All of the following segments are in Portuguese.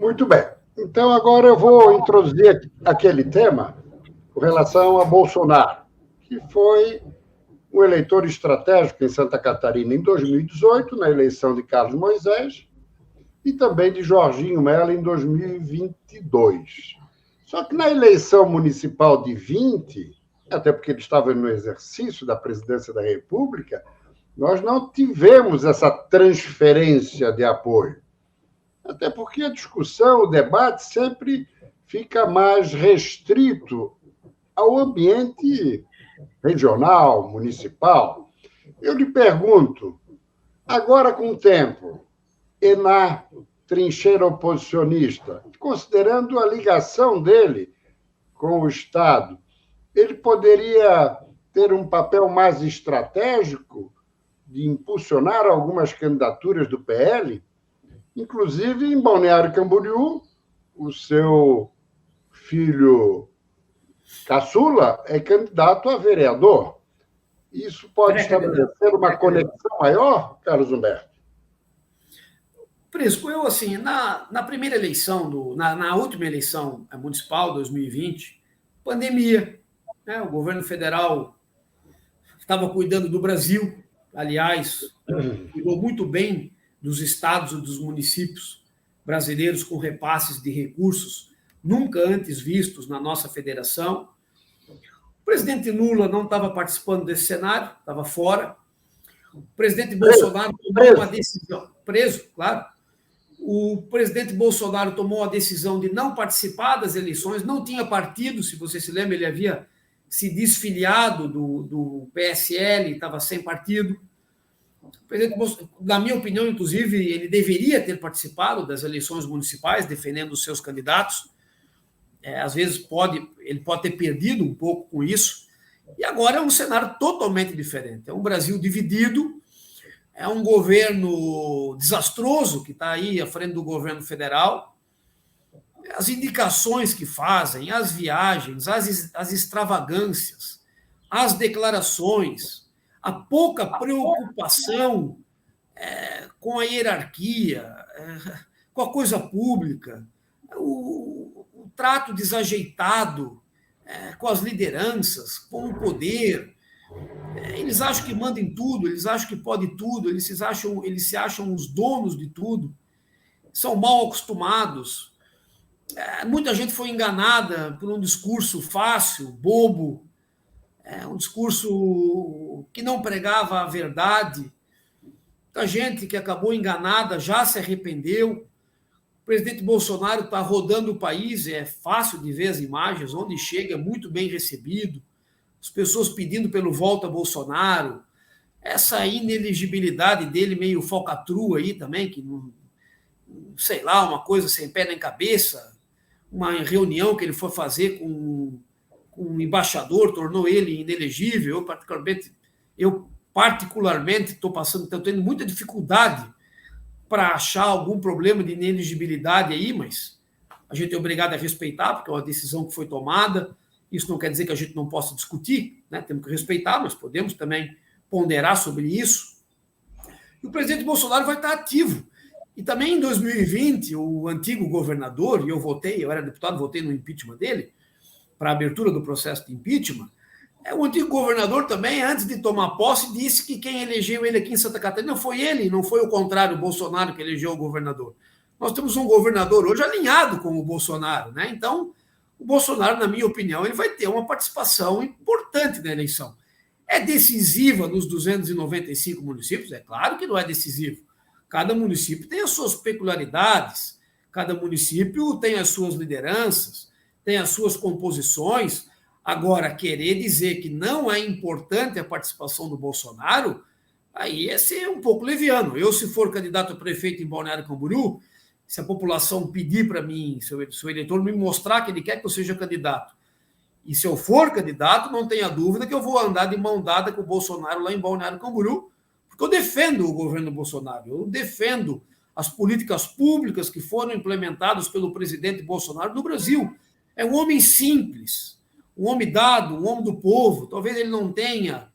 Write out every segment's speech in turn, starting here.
Muito bem. Então, agora eu vou introduzir aquele tema com relação a Bolsonaro, que foi um eleitor estratégico em Santa Catarina em 2018, na eleição de Carlos Moisés, e também de Jorginho Mello em 2022. Só que na eleição municipal de 20, até porque ele estava no exercício da presidência da República, nós não tivemos essa transferência de apoio. Até porque a discussão, o debate sempre fica mais restrito ao ambiente regional, municipal. Eu lhe pergunto, agora com o tempo, e na trincheira oposicionista, considerando a ligação dele com o Estado, ele poderia ter um papel mais estratégico de impulsionar algumas candidaturas do PL? Inclusive, em Balneário Camboriú, o seu filho caçula é candidato a vereador. Isso pode estabelecer uma conexão maior, Carlos Humberto? Prisco, eu, assim, na primeira eleição, na última eleição municipal, 2020, pandemia, né? O governo federal estava cuidando do Brasil, aliás, cuidou muito bem dos estados e dos municípios brasileiros com repasses de recursos nunca antes vistos na nossa federação. O presidente Lula não estava participando desse cenário, estava fora. O presidente Bolsonaro tomou uma decisão, preso, claro. O presidente Bolsonaro tomou a decisão de não participar das eleições, não tinha partido, se você se lembra, ele havia se desfiliado do PSL, estava sem partido. O presidente Bolsonaro, na minha opinião, inclusive, ele deveria ter participado das eleições municipais, defendendo os seus candidatos. Às vezes ele pode ter perdido um pouco com isso. E agora é um cenário totalmente diferente. É um Brasil dividido, é um governo desastroso que está aí à frente do governo federal. As indicações que fazem, as viagens, as extravagâncias, as declarações, a pouca preocupação com a hierarquia, com a coisa pública, o trato desajeitado com as lideranças, com o poder. Eles acham que mandam em tudo, eles acham que podem tudo, eles se acham os donos de tudo, são mal acostumados. Muita gente foi enganada por um discurso fácil, bobo, um discurso que não pregava a verdade. Muita gente que acabou enganada já se arrependeu. O presidente Bolsonaro está rodando o país, é fácil de ver as imagens, onde chega, é muito bem recebido. As pessoas pedindo pelo volta Bolsonaro, essa ineligibilidade dele meio falcatrua aí também, que não, sei lá, uma coisa sem pé nem cabeça, uma reunião que ele foi fazer com um embaixador, tornou ele inelegível. Eu particularmente estou tendo muita dificuldade para achar algum problema de ineligibilidade aí, mas a gente é obrigado a respeitar, porque é uma decisão que foi tomada. Isso não quer dizer que a gente não possa discutir, né? Temos que respeitar, mas podemos também ponderar sobre isso. E o presidente Bolsonaro vai estar ativo. E também em 2020, o antigo governador, e eu era deputado, votei no impeachment dele, para a abertura do processo de impeachment, o antigo governador também, antes de tomar posse, disse que quem elegeu ele aqui em Santa Catarina não foi ele, não foi o contrário, o Bolsonaro que elegeu o governador. Nós temos um governador hoje alinhado com o Bolsonaro, né? Então, o Bolsonaro, na minha opinião, ele vai ter uma participação importante na eleição. É decisiva nos 295 municípios? É claro que não é decisivo. Cada município tem as suas peculiaridades, cada município tem as suas lideranças, tem as suas composições. Agora, querer dizer que não é importante a participação do Bolsonaro, aí é ser um pouco leviano. Eu, se for candidato a prefeito em Balneário Camboriú, se a população pedir para mim, se o eleitor me mostrar que ele quer que eu seja candidato, e se eu for candidato, não tenha dúvida que eu vou andar de mão dada com o Bolsonaro lá em Balneário Camboriú, porque eu defendo o governo Bolsonaro, eu defendo as políticas públicas que foram implementadas pelo presidente Bolsonaro no Brasil. É um homem simples, um homem dado, um homem do povo. Talvez ele não tenha,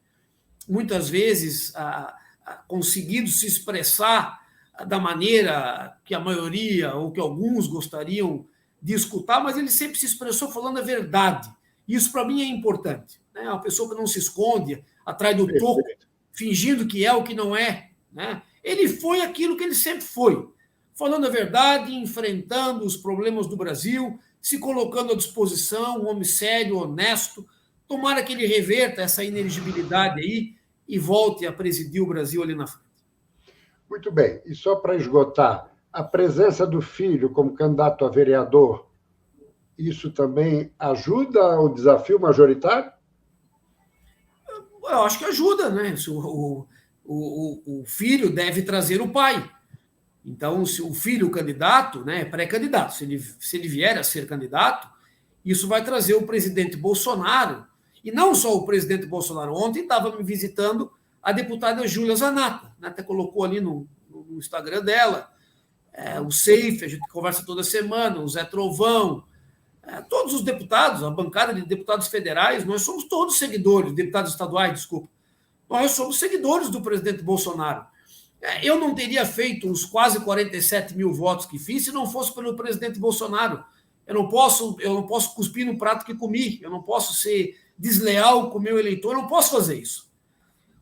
muitas vezes, conseguido se expressar da maneira que a maioria ou que alguns gostariam de escutar, mas ele sempre se expressou falando a verdade. Isso, para mim, é importante. Né? Uma pessoa que não se esconde atrás do toco, fingindo que é o que não é. Né? Ele foi aquilo que ele sempre foi, falando a verdade, enfrentando os problemas do Brasil, se colocando à disposição, um homem sério, honesto. Tomara que ele reverta essa ineligibilidade aí e volte a presidir o Brasil ali na frente. Muito bem. E só para esgotar, a presença do filho como candidato a vereador, isso também ajuda o desafio majoritário? Eu acho que ajuda, né? O filho deve trazer o pai. Então, se o filho candidato, né, pré-candidato, se ele vier a ser candidato, isso vai trazer o presidente Bolsonaro, e não só o presidente Bolsonaro. Ontem estava me visitando a deputada Júlia Zanata, né, até colocou ali no Instagram dela, o Seife, a gente conversa toda semana, o Zé Trovão, todos os deputados, a bancada de deputados federais, nós somos todos seguidores, deputados estaduais, desculpa, nós somos seguidores do presidente Bolsonaro. Eu não teria feito os quase 47 mil votos que fiz se não fosse pelo presidente Bolsonaro. Eu não posso cuspir no prato que comi, eu não posso ser desleal com o meu eleitor, eu não posso fazer isso.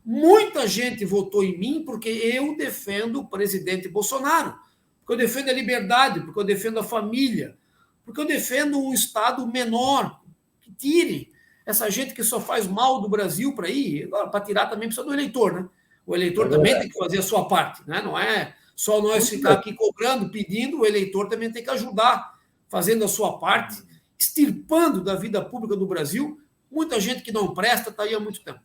Muita gente votou em mim porque eu defendo o presidente Bolsonaro, porque eu defendo a liberdade, porque eu defendo a família, porque eu defendo um Estado menor, que tire essa gente que só faz mal do Brasil para ir. Agora, para tirar também precisa do eleitor, né? O eleitor também tem que fazer a sua parte, né? Não é só nós ficar aqui cobrando, pedindo, o eleitor também tem que ajudar, fazendo a sua parte, extirpando da vida pública do Brasil muita gente que não presta, está aí há muito tempo.